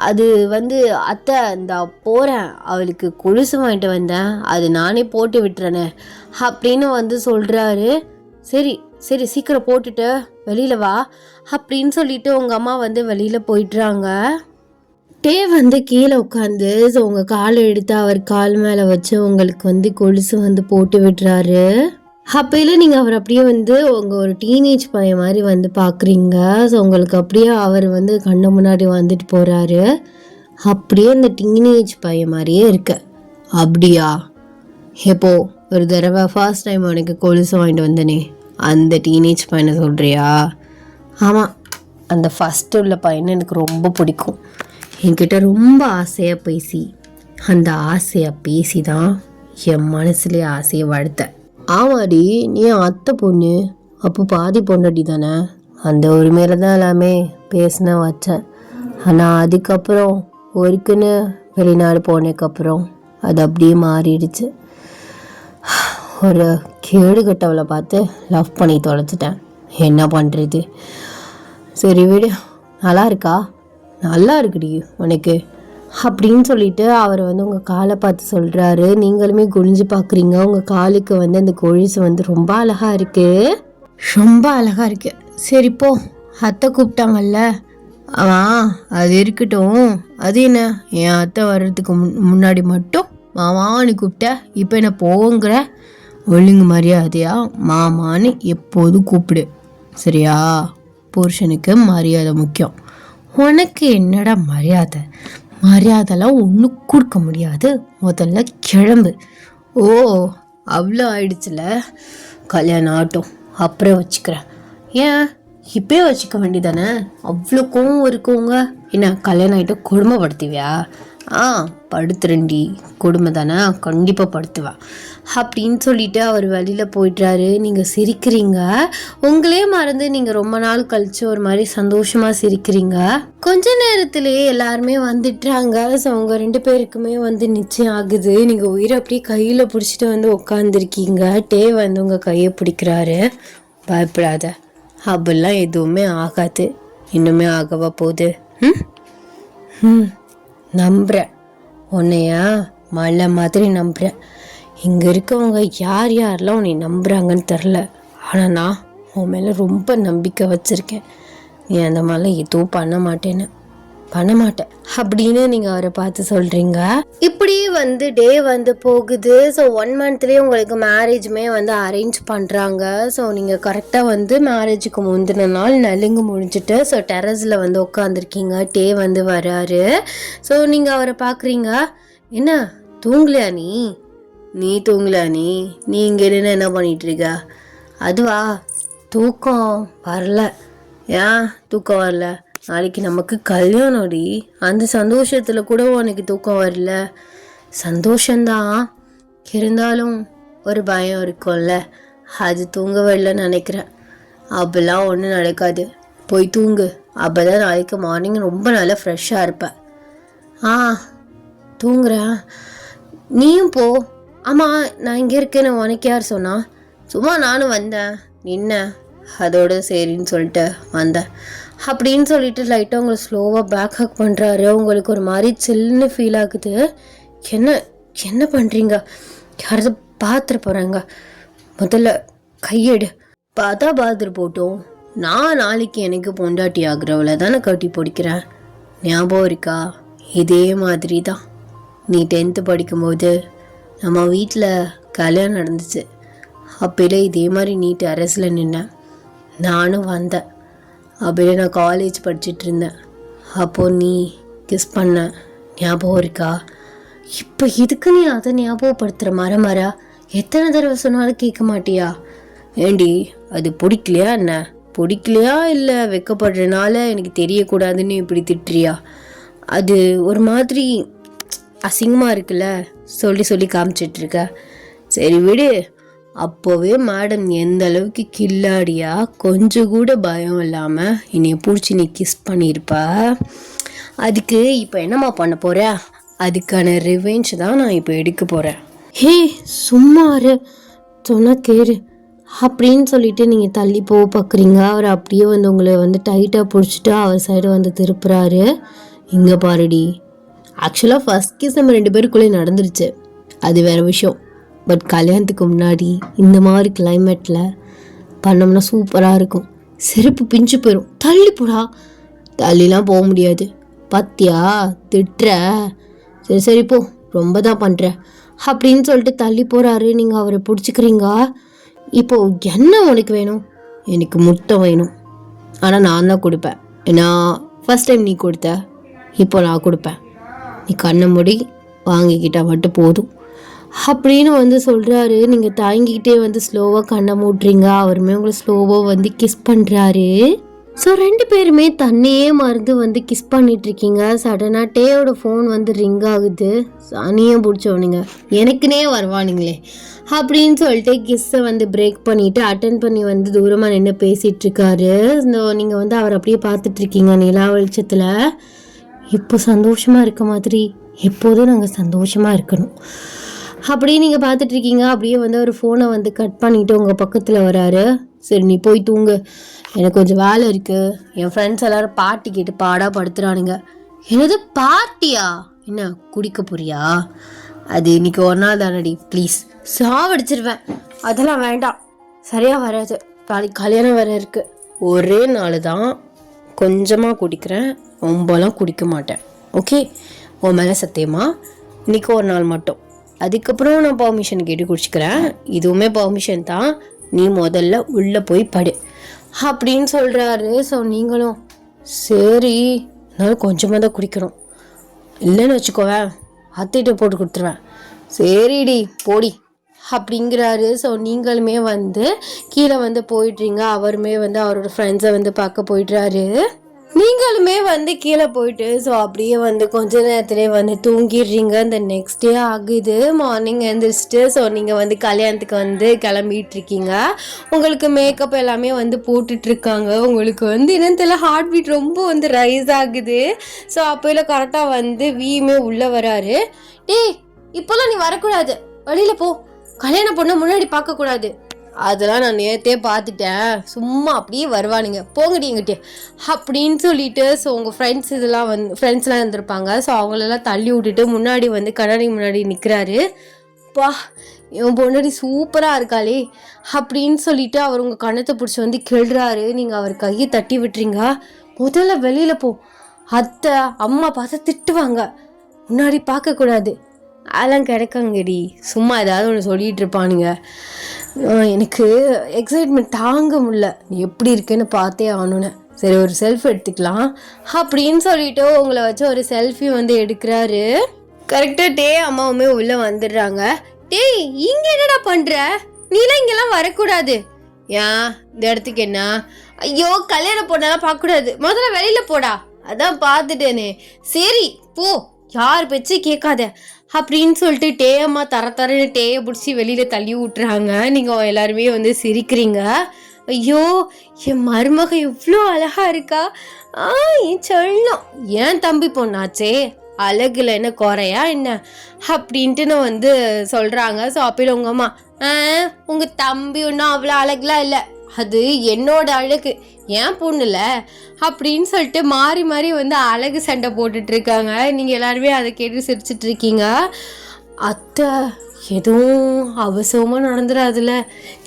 அது வந்து அத்தை இந்த போகிறேன், அவளுக்கு கொலுசு வாங்கிட்டு வந்தேன், அது நானே போட்டு விட்டுறேனே அப்படின்னு வந்து சொல்கிறாரு. சரி சீக்கிரம் போட்டுட்டு வெளியில் வா அப்படின்னு சொல்லிட்டு உங்கள் அம்மா வந்து வெளியில் போயிட்டுறாங்க. டே வந்து கீழே உட்காந்து உங்கள் காலை எடுத்து அவர் கால் மேலே வச்சு உங்களுக்கு வந்து கொலுசு வந்து போட்டு விடுறாரு. அப்பையில நீங்கள் அவர் அப்படியே வந்து உங்கள் ஒரு டீனேஜ் பையன் மாதிரி வந்து பார்க்குறீங்க. ஸோ உங்களுக்கு அப்படியே அவர் வந்து கண்ணு முன்னாடி வந்துட்டு போகிறாரு. அப்படியே அந்த டீனேஜ் பையன் மாதிரியே இருக்கு. அப்படியா? எப்போ ஒரு தடவை ஃபர்ஸ்ட் டைம் உனக்கு கொலுசு வாங்கிட்டு வந்தனே அந்த டீனேஜ் பையனை சொல்கிறியா? ஆமாம், அந்த ஃபஸ்ட்டு உள்ள பையனை எனக்கு ரொம்ப பிடிக்கும். என்கிட்ட ரொம்ப ஆசையாக பேசி அந்த ஆசையாக பேசி தான் என் மனசுலேயே ஆசையை வளர்த்த. ஆமாடி, நீ அத்தை பொண்ணு, அப்போ பாதி பொண்ணடி தானே. அந்த உரிமையில தான் எல்லாமே பேசின வச்சேன். ஆனால் அதுக்கப்புறம் ஒருக்குன்னு வெளிநாடு போனதுக்கப்புறம் அது அப்படியே மாறிடுச்சு. ஒரு கேடு கட்டவளை பார்த்து லவ் பண்ணி தொலைச்சிட்டேன். என்ன பண்ணுறது? சரி விடு, நல்லா இருக்கா? நல்லா இருக்குடி உனக்கு அப்படின்னு சொல்லிட்டு அவர் வந்து உங்கள் காலை பார்த்து சொல்கிறாரு. நீங்களுமே குனிஞ்சு பார்க்குறீங்க. உங்கள் காலுக்கு வந்து அந்த கொலுசு வந்து ரொம்ப அழகாக இருக்குது, ரொம்ப அழகாக இருக்குது. சரிப்போ, அத்தை கூப்பிட்டாங்கல்ல. அது இருக்கட்டும். அது என்ன, என் அத்தை வர்றதுக்கு முன்னாடி மட்டும் மாமான்னு கூப்பிட்ட, இப்போ என்ன போங்கிற? ஒழுங்கு மரியாதையா மாமான்னு எப்போதும் கூப்பிடு, சரியா? புருஷனுக்கு மரியாதை முக்கியம். உனக்கு என்னடா மரியாதை? மரியாதைலாம் ஒன்றும் கொடுக்க முடியாது. முதல்ல கிளம்பு. ஓ, அவ்வளோ ஆயிடுச்சுல, கல்யாணம் ஆகட்டும், அப்புறம் வச்சுக்கிறேன். ஏன் இப்போயே வச்சுக்க வேண்டியதானே? அவ்வளோ கோவம் இருக்குங்க. என்ன கல்யாணம் ஆகிட்டு கொடுமைப்படுத்துவியா? படுத்துறேன்டி, கொடுமை தானே, கண்டிப்பாக படுத்துவேன் அப்படின்னு சொல்லிட்டு அவர் வெளியில் போய்ட்றாரு. நீங்கள் சிரிக்கிறீங்க. உங்களே மறந்து நீங்கள் ரொம்ப நாள் கழிச்சு ஒரு மாதிரி சந்தோஷமாக சிரிக்கிறீங்க. கொஞ்ச நேரத்திலேயே எல்லாருமே வந்துட்டுறாங்க. ஸோ அவங்க 2 பேருக்குமே வந்து நிச்சயம் ஆகுது. நீங்கள் உயிரை அப்படியே கையில் பிடிச்சிட்டு வந்து உட்காந்துருக்கீங்க. டே வந்து உங்கள் கையை பிடிக்கிறாரு. பயப்படாத, அப்படிலாம் எதுவுமே ஆகாது, இன்னுமே ஆகவா போகுது. நம்புகிறேன் உன்னையா, மழை மாதிரி நம்புகிறேன். இங்கே இருக்கவங்க யார் யாரெல்லாம் உன்னை நம்புகிறாங்கன்னு தெரில, ஆனால் நான் உன் மேலே ரொம்ப நம்பிக்கை வச்சுருக்கேன். நீ அந்த மாதிரிலாம் எதுவும் பண்ண மாட்டேன் அப்படின்னு நீங்கள் அவரை பார்த்து சொல்கிறீங்க. இப்படியே வந்து டே வந்து போகுது. ஸோ 1 மந்த்லேயே உங்களுக்கு மேரேஜுமே வந்து அரேஞ்ச் பண்ணுறாங்க. ஸோ நீங்கள் கரெக்டாக வந்து மேரேஜுக்கு முந்தின நாள் நலுங்கு முடிஞ்சுட்டு ஸோ டெரஸில் வந்து உட்காந்துருக்கீங்க. டே வந்து வராரு. ஸோ நீங்கள் அவரை பார்க்குறீங்க. என்ன தூங்கலையா நீ தூங்கலையா? நீ இங்கே என்ன பண்ணிகிட்ருக்க? அதுவா, தூக்கம் வரல. ஏன் தூக்கம் வரல? நாளைக்கு நமக்கு கல்யாணம்டி, அந்த சந்தோஷத்தில் கூட உனக்கு தூக்கம் வரல. சந்தோஷந்தான், இருந்தாலும் ஒரு பயம் இருக்கும்ல, அது தூங்க வரலன்னு நினைக்கிறேன். அப்படிலாம் ஒன்றும் நடக்காது, போய் தூங்கு. அப்போ தான் நாளைக்கு மார்னிங் ரொம்ப நல்லா ஃப்ரெஷ்ஷாக இருப்பேன். தூங்குறேன், நீயும் போ. ஆமாம், நான் இங்கே இருக்கேன்னு உனக்கு யார் சொன்னா? சும்மா நானும் வந்தேன், நின்ன, அதோட சரின்னு சொல்லிட்டு வந்தேன். அப்படின்னு சொல்லிட்டு லைட்டாக உங்களை ஸ்லோவாக பேக் ஹக் பண்ணுறாரு. உங்களுக்கு ஒரு மாதிரி சில்லுன்னு ஃபீல் ஆகுது. என்ன என்ன பண்ணுறீங்க? யாராவது பார்த்துட்டு போகிறாங்க, முதல்ல கையெடு. பார்த்தா பார்த்துட்டு போட்டோம், நான் நாளைக்கு எனக்கு பொண்டாட்டி ஆகுறவளை தானே கட்டி பிடிக்கிறேன். ஞாபகம் இருக்கா? இதே மாதிரி தான் நீ 10th படிக்கும்போது நம்ம வீட்டில் கல்யாணம் நடந்துச்சு. அப்போல இதே மாதிரி நீ டெரஸில் நின்னேன், நானும் வந்தேன். அப்படியே நான் காலேஜ் படிச்சுட்டு இருந்தேன். அப்போது நீ கிஸ் பண்ண, ஞாபகம் இருக்கா? இப்போ இதுக்கு நீ அதை ஞாபகப்படுத்துகிற மர எத்தனை தடவை சொன்னாலும் கேட்க மாட்டியா? ஏண்டி அது பிடிக்கலையா? என்ன பிடிக்கலையா? இல்லை வெக்கப்படுறதுனால எனக்கு தெரியக்கூடாதுன்னு இப்படி திட்டுறியா? அது ஒரு மாதிரி அசிங்கமாக இருக்குல்ல, சொல்லி சொல்லி காமிச்சிட்ருக்க. சரி விடு. அப்போவே மேடம் எந்த அளவுக்கு கில்லாடியா, கொஞ்சம் கூட பயம் இல்லாமல் என்னை பிடிச்சி நீ கிஸ் பண்ணியிருப்பா. அதுக்கு இப்போ என்னம்மா பண்ண போகிற? அதுக்கான ரிவெஞ்ச் தான் நான் இப்போ எடுக்க போகிறேன். ஹே சும்மாரு, சொன்ன கேரு அப்படின்னு சொல்லிட்டு நீங்கள் தள்ளி போக பார்க்குறீங்க. அவர் அப்படியே வந்து உங்களை வந்து டைட்டாக பிடிச்சிட்டு அவர் சைடு வந்து திருப்புறாரு. இங்கே பாருடி, ஆக்சுவலாக ஃபஸ்ட் கிஸ் நம்ம 2 பேருக்குள்ளே நடந்துருச்சு, அது வேறு விஷயம். பட் கல்யாணத்துக்கு முன்னாடி இந்த மாதிரி கிளைமேட்டில் பண்ணோம்னா சூப்பராக இருக்கும். செருப்பு பிஞ்சு போயிடும். தள்ளி போடா. தள்ளிலாம் போக முடியாது. பத்தியா திட்டுற? சரி சரி போ, ரொம்ப தான் பண்ணுற அப்படின்னு சொல்லிட்டு தள்ளி போகிறாரு. நீங்கள் அவரை பிடிச்சிக்கிறீங்க. இப்போது என்ன உனக்கு வேணும்? எனக்கு முட்டை வேணும். ஆனால் நான் தான் கொடுப்பேன். ஏன்னா ஃபஸ்ட் டைம் நீ கொடுத்த, இப்போ நான் கொடுப்பேன். நீ கண்ணை மூடி வாங்கிக்கிட்டால் மட்டும் போதும் அப்படின்னு வந்து சொல்கிறாரு. நீங்கள் தாங்கிக்கிட்டே வந்து ஸ்லோவாக கண்ணை மூட்டுறீங்க. அவருமே உங்களை ஸ்லோவாக வந்து கிஸ் பண்ணுறாரு. ஸோ 2 பேருமே தன்னையே மறந்து வந்து கிஸ் பண்ணிகிட்ருக்கீங்க. சடனாக டேயோட ஃபோன் வந்து ரிங் ஆகுது. சனியும் பிடிச்சவனுங்க, எனக்குனே வருவானுங்களே அப்படின்னு சொல்லிட்டு கிஸ்ஸை வந்து பிரேக் பண்ணிவிட்டு அட்டன் பண்ணி வந்து தூரமாக நின்று பேசிகிட்ருக்காரு. நீங்கள் வந்து அவர் அப்படியே பார்த்துட்ருக்கீங்க நிலா வெளிச்சத்தில். இப்போ சந்தோஷமாக இருக்க மாதிரி எப்போதும் நாங்கள் சந்தோஷமாக இருக்கணும் அப்படியே நீங்கள் பார்த்துட்ருக்கீங்க. அப்படியே வந்து அவர் ஃபோனை வந்து கட் பண்ணிவிட்டு உங்கள் பக்கத்தில் வராரு. சரி நீ போய் தூங்கு, எனக்கு கொஞ்சம் வேலை இருக்குது. என் ஃப்ரெண்ட்ஸ் எல்லோரும் பார்ட்டி கேட்டு பாடாக படுத்துறானுங்க. என்னது பார்ட்டியா? என்ன குடிக்க போறியா? அது இன்னைக்கு ஒரு நாள் தானடி, ப்ளீஸ். சாவடிச்சிருவேன். அதெல்லாம் வேண்டாம், சரியாக வராது. நாளைக்கு கல்யாணம் வேறு இருக்குது. ஒரே நாள் தான் கொஞ்சமாக குடிக்கிறேன், ரொம்பலாம் குடிக்க மாட்டேன். ஓகே, உன் மேலே சத்தியமா இன்றைக்கி ஒரு நாள் மட்டும். அதுக்கப்புறம் நான் பர்மிஷன் கேட்டு குடிச்சிக்கிறேன். இதுவுமே பர்மிஷன் தான். நீ முதல்ல உள்ளே போய் படு அப்படின்னு சொல்கிறாரு. ஸோ நீங்களும் சரி என்னால் கொஞ்சமாக தான் குடிக்கணும், இல்லைன்னு வச்சுக்கோவேன் அத்தைகிட்ட போட்டு கொடுத்துருவேன். சரிடி போடி அப்படிங்கிறாரு. ஸோ நீங்களுமே வந்து கீழே வந்து போயிட்றீங்க. அவருமே வந்து அவரோட ஃப்ரெண்ட்ஸை வந்து பார்க்க போயிடுறாரு. நீங்களுமே வந்து கீழே போயிட்டு ஸோ அப்படியே வந்து கொஞ்ச நேரத்துலேயே வந்து தூங்கிடுறீங்க. இந்த நெக்ஸ்ட் டே ஆகுது. மார்னிங் எழுந்திரிச்சிட்டு ஸோ நீங்கள் வந்து கல்யாணத்துக்கு வந்து கிளம்பிகிட்ருக்கீங்க. உங்களுக்கு மேக்கப் எல்லாமே வந்து போட்டுட்ருக்காங்க. உங்களுக்கு வந்து என்னன்னு தெரியல, ஹார்ட் பீட் ரொம்ப வந்து ரைஸ் ஆகுது. ஸோ அப்போல கரெக்டாக வந்து வீமே உள்ளே வராரு. டேய் இப்போல்லாம் நீ வரக்கூடாது, வெளியில் போ, கல்யாணம் பொண்ணை முன்னாடி பார்க்கக்கூடாது. அதெல்லாம் நான் நேற்றே பார்த்துட்டேன், சும்மா அப்படியே வருவானுங்க, போங்கடி எங்கிட்டே அப்படின்னு சொல்லிட்டு. ஸோ உங்கள் ஃப்ரெண்ட்ஸ்லாம் இருந்திருப்பாங்க. ஸோ அவங்களெல்லாம் தள்ளி விட்டுட்டு முன்னாடி வந்து கண்ணாடி முன்னாடி நிற்கிறாரு. பா என் பொண்ணாடி சூப்பராக இருக்காளே அப்படின்னு சொல்லிட்டு அவர் உங்கள் கண்ணத்தை பிடிச்சி வந்து கிள்றாரு. நீங்கள் அவர் கையை தட்டி விட்டுறீங்க. முதல்ல வெளியில் போ, அத்தை அம்மா பார்த்து திட்டுவாங்க, முன்னாடி பார்க்கக்கூடாது. அதெல்லாம் கிடைக்காங்கடி, சும்மா ஏதாவது ஒன்று சொல்லிகிட்டு இருப்பானுங்க. எனக்கு எக்ஸைட்மெண்ட் தாங்க முடியல, நீ எப்படி இருக்குன்னு பார்த்தே ஆகணுன்னு. சரி ஒரு செல்ஃபி எடுத்துக்கலாம் அப்படின்னு சொல்லிட்டு உங்களை வச்சு ஒரு செல்ஃபி வந்து எடுக்கிறாரு. கரெக்டாக டே அம்மாவுமே உள்ளே வந்துடுறாங்க. டேய் இங்கே என்னடா பண்ணுற? நீலாம் இங்கெல்லாம் வரக்கூடாது. ஏன் இந்த இடத்துக்கு என்ன? ஐயோ கல்யாணம் பொண்ணெல்லாம் பார்க்கக்கூடாது, முதல்ல வெளியில் போடா. அதான் பார்த்துட்டேனே. சரி போ, யார் பேச்சு கேட்காத அப்படின்னு சொல்லிட்டு டேயம்மா தரன்னு டேயை பிடிச்சி வெளியில் தள்ளி விட்டுறாங்க. நீங்கள் எல்லாருமே வந்து சிரிக்கிறீங்க. ஐயோ என் மருமக இவ்வளோ அழகா இருக்கா, என் சொல்லும், ஏன் தம்பி பொண்ணாச்சே, அழகுல என்ன குறையா என்ன அப்படின்ட்டு வந்து சொல்கிறாங்க. ஸோ அப்படி உங்கள் அம்மா உங்கள் தம்பி ஒன்றும் அவ்வளோ அழகுலாம் இல்லை அது என்னோட அழகு, ஏன் பொண்ணுல அப்படின்னு சொல்லிட்டு மாறி மாறி வந்து அழகு சண்டை போட்டுட்டு இருக்காங்க. நீங்கள் எல்லாருமே அதை கேட்டு சிரிச்சிட்டு இருக்கீங்க. அத்தை எதுவும் அவசரமாக நடந்துடாதுல,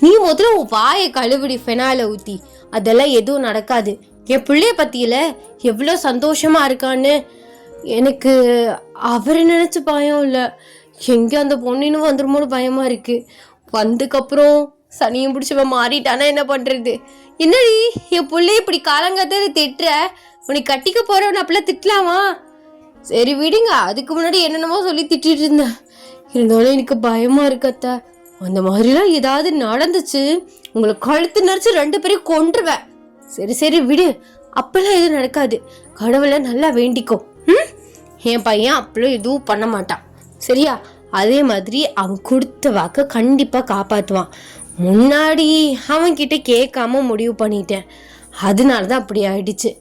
நீ முதல்ல உன் வாயை கழுவிடி ஃபெனாயிலை ஊற்றி. அதெல்லாம் எதுவும் நடக்காது. என் பிள்ளைய பற்றியில எவ்வளோ சந்தோஷமாக இருக்கான்னு எனக்கு அவரை நினச்சி பயம் இல்லை, எங்கே அந்த பொண்ணுன்னு வந்துருமோன்னு பயமாக இருக்குது. வந்ததுக்கப்புறம் சனியும் பிடிச்சவன் மாறிட்டானா என்ன பண்ணுறது? என்னடி என் பிள்ளைய இப்படி காலங்காத்தால திட்டுற? உனக்கு கட்டிக்க போகிறவன் அப்பெல்லாம் திட்டலாமா? சரி விடுங்க, அதுக்கு முன்னாடி என்னென்னமோ சொல்லி திட்டிட்டு இருந்தேன். இருந்தாலும் எனக்கு பயமாக இருக்கத்த. அந்த மாதிரிலாம் ஏதாவது நடந்துச்சு உங்களை கழுத்து நரைச்சு 2 பேரையும் கொன்றுவேன். சரி சரி விடு, அப்பெல்லாம் எதுவும் நடக்காது. கடவுளை நல்லா வேண்டிக்கோ. என் பையன் அப்பெல்லாம் எதுவும் பண்ண மாட்டான், சரியா? அதே மாதிரி அவன் கொடுத்த வாக்க கண்டிப்பாக காப்பாற்றுவான். முன்னாடி அவன்கிட்ட கேட்காம முடிவு பண்ணிட்டேன், அதனால தான் அப்படி ஆயிடுச்சு.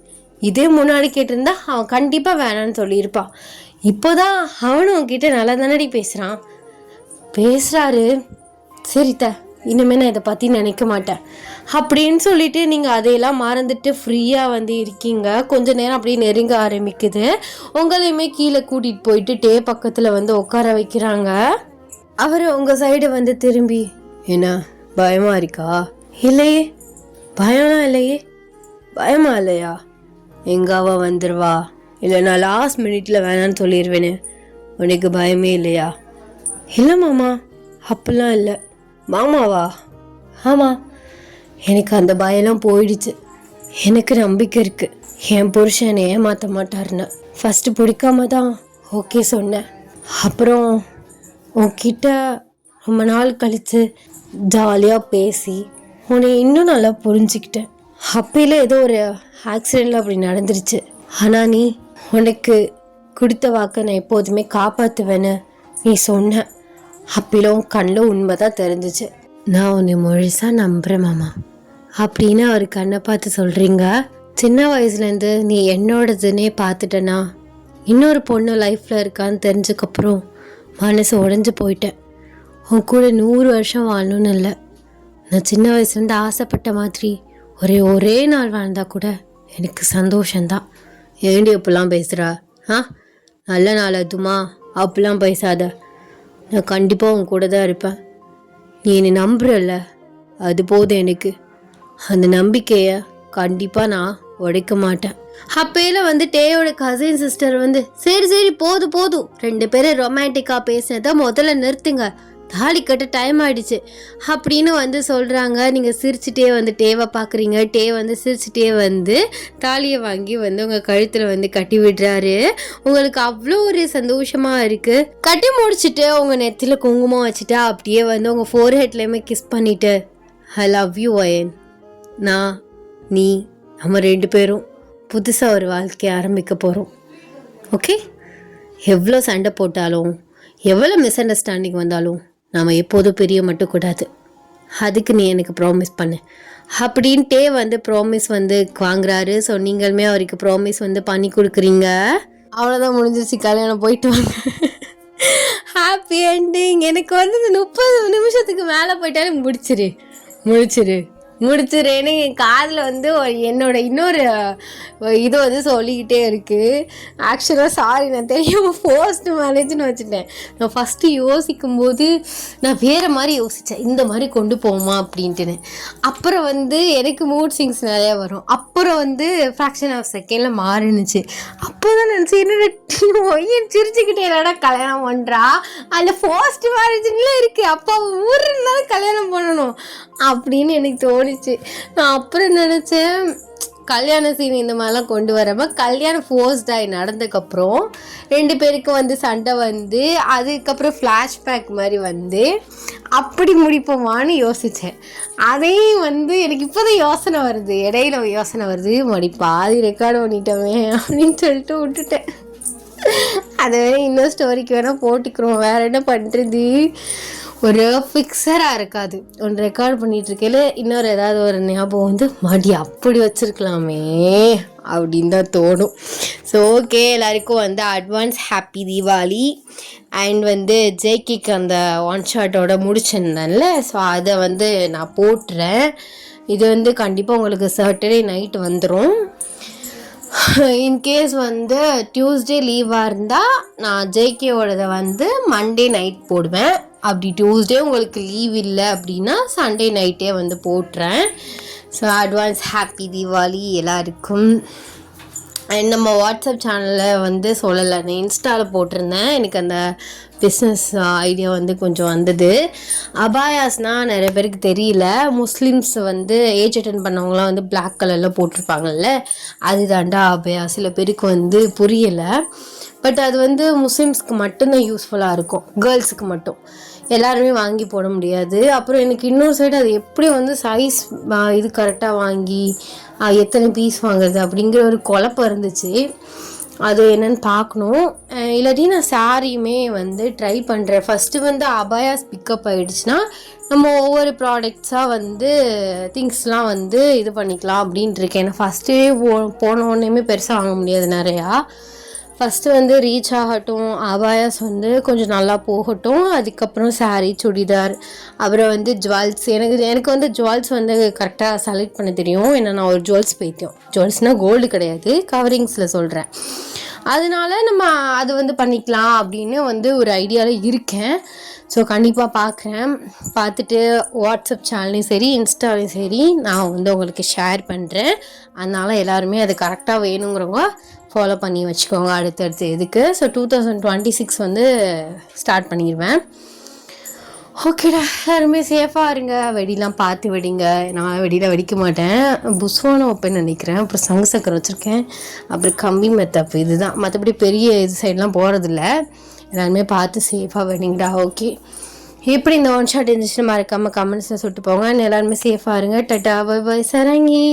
இதே முன்னாடி கேட்டிருந்தா அவன் கண்டிப்பாக வேணான்னு சொல்லியிருப்பான். இப்போதான் அவனும் அவன்கிட்ட நல்லா தானடி பேசுகிறாரு. சரித்த, இனிமேல் நான் இதை பற்றி நினைக்க மாட்டேன் அப்படின்னு சொல்லிட்டு நீங்கள் அதையெல்லாம் மறந்துட்டு ஃப்ரீயாக வந்து இருக்கீங்க. கொஞ்ச நேரம் அப்படியே நெருங்க ஆரம்பிக்குது. உங்களையுமே கீழே கூட்டிகிட்டு போயிட்டு டே பக்கத்தில் வந்து உட்கார வைக்கிறாங்க. அவர் உங்கள் சைடு வந்து திரும்பி, என்ன பயமாக இருக்கா? இல்லையே, பயம்லாம் இல்லையே. பயமா இல்லையா? எங்காவா வந்துடுவா, இல்லை நான் லாஸ்ட் மினிட்ல வேணான்னு சொல்லிடுவேன்னு உனக்கு பயமே இல்லையா? இல்லை மாமா, அப்படிலாம் இல்லை. மாமாவா? ஆமாம், எனக்கு அந்த பயம்லாம் போயிடுச்சு. எனக்கு நம்பிக்கை இருக்குது என் புருஷனை ஏமாற்ற மாட்டாருன்னு. ஃபஸ்ட்டு பிடிக்காம தான் ஓகே சொன்னேன். அப்புறம் உன்கிட்ட ரொம்ப நாள் கழித்து ஜாலியாக பேசி உன்னை இன்னும் நல்லா புரிஞ்சுக்கிட்டேன். அப்பையில் ஏதோ ஒரு ஆக்சிடெண்ட்டில் அப்படி நடந்துருச்சு. ஆனால் நீ உனக்கு கொடுத்த வாக்க நான் எப்போதுமே காப்பாற்றுவேன்னு நீ சொன்ன. அப்பையிலும் கண்ணில் உண்மை தான் தெரிஞ்சிச்சு. நான் உன்னை முழுசாக நம்புகிறேன் மாமா அப்படின்னு அவர் கண்ணை பார்த்து சொல்கிறீங்க. சின்ன வயசுலேருந்து நீ என்னோடதுன்னே பார்த்துட்டேன்னா இன்னொரு பொண்ணு லைஃப்பில் இருக்கான்னு தெரிஞ்சக்கப்புறம் மனசு உடஞ்சி போயிட்டேன். உன் கூட 100 வருஷம் வாழணும்னு இல்லை, நான் சின்ன வயசுலேருந்து ஆசைப்பட்ட மாதிரி ஒரே நாள் வாழ்ந்தா கூட எனக்கு சந்தோஷந்தான். ஏண்டி அப்படிலாம் பேசுகிறா? நல்ல நாள் அதுமா, அப்படிலாம் பேசாத. நான் கண்டிப்பாக உன் கூட தான் இருப்பேன். நீ என்னை நம்புறல்ல, அது போதும் எனக்கு. அந்த நம்பிக்கையை கண்டிப்பாக நான் உடைக்க மாட்டேன். அப்பையில் வந்து டேயோட கசின் சிஸ்டர் வந்து சரி போதும் 2 பேரும் ரொமான்டிக்காக பேசினதை முதல்ல நிறுத்துங்க, தாலி கட்ட டைம் ஆகிடுச்சு அப்படின்னு வந்து சொல்கிறாங்க. நீங்கள் சிரிச்சுட்டே வந்து டேவை பார்க்குறீங்க. டே வந்து சிரிச்சுட்டே வந்து தாலியை வாங்கி வந்து உங்கள் கழுத்தில் வந்து கட்டி விடுறாரு. உங்களுக்கு அவ்வளோ ஒரு சந்தோஷமாக இருக்குது. கட்டி முடிச்சுட்டு உங்கள் நெத்தியில் குங்குமம் வச்சுட்டா அப்படியே வந்து உங்கள் ஃபோர்ஹெட்லேயுமே கிஸ் பண்ணிவிட்டு ஐ லவ் யூ அயன், நான் நீ நம்ம 2 பேரும் புதுசாக ஒரு வாழ்க்கையை ஆரம்பிக்க போகிறோம். ஓகே? எவ்வளோ சண்டை போட்டாலும் எவ்வளோ மிஸ் அண்டர்ஸ்டாண்டிங் வந்தாலும் நாம் எப்போதும் பிரிய மட்டும் கூடாது. அதுக்கு நீ எனக்கு ப்ராமிஸ் பண்ணு அப்படின்ட்டே வந்து ப்ராமிஸ் வந்து வாங்குறாரு. ஸோ நீங்களுமே அவருக்கு ப்ராமிஸ் வந்து பண்ணி கொடுக்குறீங்க. அவ்வளோதான், முடிஞ்சிருச்சு, கல்யாணம் போயிட்டு வாங்க. Happy ending. எனக்கு வந்து இந்த 30 நிமிஷத்துக்கு மேலே போயிட்டாலே முடிச்சிருன்னு என் காதில் வந்து என்னோட இன்னொரு இது வந்து சொல்லிக்கிட்டே இருக்குது. ஆக்சுவலாக சாரி, நான் தெரியாமல் ஃபர்ஸ்ட் மேரேஜ்னு வச்சுட்டேன். நான் ஃபஸ்ட்டு யோசிக்கும்போது நான் வேறு மாதிரி யோசித்தேன், இந்த மாதிரி கொண்டு போவோமா அப்படின்ட்டுன்னு. அப்புறம் வந்து எனக்கு மூட் சிங்ஸ் நிறையா வரும். அப்புறம் வந்து ஃப்ராக்ஷன் ஆஃப் செகண்டில் மாறினுச்சு. அப்போ தான் நினச்சி என்னோட ஒய்யன் சிரிச்சுக்கிட்டே என்னடா கல்யாணம் பண்ணுறா, அதில் ஃபர்ஸ்ட் மேரேஜ்லாம் இருக்குது, அப்போ ஊரில் இருந்தாலும் கல்யாணம் பண்ணணும் அப்படின்னு எனக்கு தோணுச்சு. நான் அப்புறம் நினச்சேன் கல்யாண சீன் இந்த மாதிரிலாம் கொண்டு வராமல் கல்யாணம் ஃபோர்ஸ்டாகி நடந்ததுக்கப்புறம் 2 பேருக்கு வந்து சண்டை வந்து அதுக்கப்புறம் ஃப்ளாஷ்பேக் மாதிரி வந்து அப்படி முடிப்போமான்னு யோசித்தேன். அதையும் வந்து எனக்கு இப்போ தான் யோசனை வருது, இடையில யோசனை வருது, பாதி ரெக்கார்டு பண்ணிட்டோமே அப்படின்னு சொல்லிட்டு விட்டுட்டேன். அதை இன்னும் ஸ்டோரிக்கு வேணால் போட்டுக்கிறோம், வேறு என்ன பண்ணுறது. ஒரு ஃபிக்ஸராக இருக்காது. ஒன்று ரெக்கார்ட் பண்ணிகிட்டு இருக்கையில இன்னொரு ஏதாவது ஒரு ஞாபகம் வந்து மடி அப்படி வச்சுருக்கலாமே அப்படின்னு தான் தோணும். ஸோ ஓகே, எல்லாருக்கும் வந்து அட்வான்ஸ் ஹாப்பி தீபாவளி. அண்ட் வந்து ஜேகேக்கு அந்த ஒன் ஷாட்டோட முடிச்சிருந்தேன்ல, ஸோ அதை வந்து நான் போட்டுறேன். இது வந்து கண்டிப்பாக உங்களுக்கு சாட்டர்டே நைட் வந்துடும். இன்கேஸ் வந்து டியூஸ்டே லீவாக இருந்தால் நான் ஜேகேவோடதை வந்து மண்டே நைட் போடுவேன். அப்படி டியூஸ்டே உங்களுக்கு லீவ் இல்லை அப்படின்னா சண்டே நைட்டே வந்து போட்டுறேன். ஸோ அட்வான்ஸ் ஹாப்பி தீபாவளி எல்லாருக்கும். அண்ட் நம்ம வாட்ஸ்அப் சேனலில் வந்து சொல்லலை, நான் இன்ஸ்டாவில் போட்டிருந்தேன். எனக்கு அந்த பிஸ்னஸ் ஐடியா வந்து கொஞ்சம் வந்தது. அபாயாஸ்னால் நிறைய பேருக்கு தெரியல. முஸ்லீம்ஸ் வந்து ஏஜ் அட்டன் பண்ணவங்களாம் வந்து பிளாக் கலரில் போட்டிருப்பாங்கல்ல, அது தாண்டா அபாயா. சில பேருக்கு வந்து புரியலை. பட் அது வந்து முஸ்லீம்ஸ்க்கு மட்டும்தான் யூஸ்ஃபுல்லாக இருக்கும், கேர்ள்ஸுக்கு மட்டும். எல்லாருமே வாங்கி போட முடியாது. அப்புறம் எனக்கு இன்னொரு சைடு அது எப்படி வந்து சைஸ் இது கரெக்டாக வாங்கி எத்தனை பீஸ் வாங்குறது அப்படிங்கிற ஒரு குழப்பம் இருந்துச்சு. அது என்னென்னு பார்க்கணும். இல்லாட்டி நான் சாரியுமே வந்து ட்ரை பண்ணுறேன். ஃபஸ்ட்டு வந்து அபாயாஸ் பிக்கப் ஆகிடுச்சுன்னா நம்ம ஒவ்வொரு ப்ராடக்ட்ஸாக வந்து திங்ஸ்லாம் வந்து இது பண்ணிக்கலாம் அப்படின்ட்டு இருக்கேன். ஏன்னா ஃபஸ்ட்டே போன உடனேயுமே பெருசாக வாங்க முடியாது நிறையா. ஃபஸ்ட்டு வந்து ரீச் ஆகட்டும், அபாயாஸ் வந்து கொஞ்சம் நல்லா போகட்டும். அதுக்கப்புறம் சாரீ, சுடிதார், அப்புறம் வந்து ஜுவல்ஸ். எனக்கு வந்து ஜுவல்ஸ் வந்து கரெக்டாக செலக்ட் பண்ண தெரியும். ஏன்னா நான் ஒரு ஜுவல்ஸ் பைத்தியம். ஜுவல்ஸ்னால் கோல்டு கிடையாது, கவரிங்ஸில் சொல்கிறேன். அதனால நம்ம அது வந்து பண்ணிக்கலாம் அப்படின்னு வந்து ஒரு ஐடியாவில் இருக்கேன். ஸோ கண்டிப்பாக பார்க்குறேன். பார்த்துட்டு வாட்ஸ்அப் சேனல்லையும் சரி, இன்ஸ்டாலையும் சரி நான் வந்து உங்களுக்கு ஷேர் பண்ணுறேன். அதனால் எல்லாருமே அது கரெக்டாக வேணுங்கிறவங்க ஃபாலோ பண்ணி வச்சுக்கோங்க அடுத்தடுத்து இதுக்கு. ஸோ 2026 வந்து ஸ்டார்ட் பண்ணிடுவேன். ஓகேடா, எல்லாருமே சேஃபாக இருங்க. வெடிலாம் பார்த்து வெடிங்க. நான் வெடிலாம் வெடிக்க மாட்டேன். புஸ்வானம் வைப்பேன்னு நினைக்கிறேன். அப்புறம் சங்கு சக்கரை வச்சுருக்கேன். அப்புறம் கம்பி மெத்தப்பு, இதுதான். மற்றபடி பெரிய இது சைட்லாம் போகிறதில்ல. எல்லாருமே பார்த்து சேஃபாக வெடிங்கடா. ஓகே, எப்படி இந்த ஒன் ஷாட் இருந்துச்சுன்னு மறக்காமல் கமெண்ட்ஸில் சுட்டு போங்க. எல்லாருமே சேஃபாக இருங்க. Tata, bye bye, sarangi.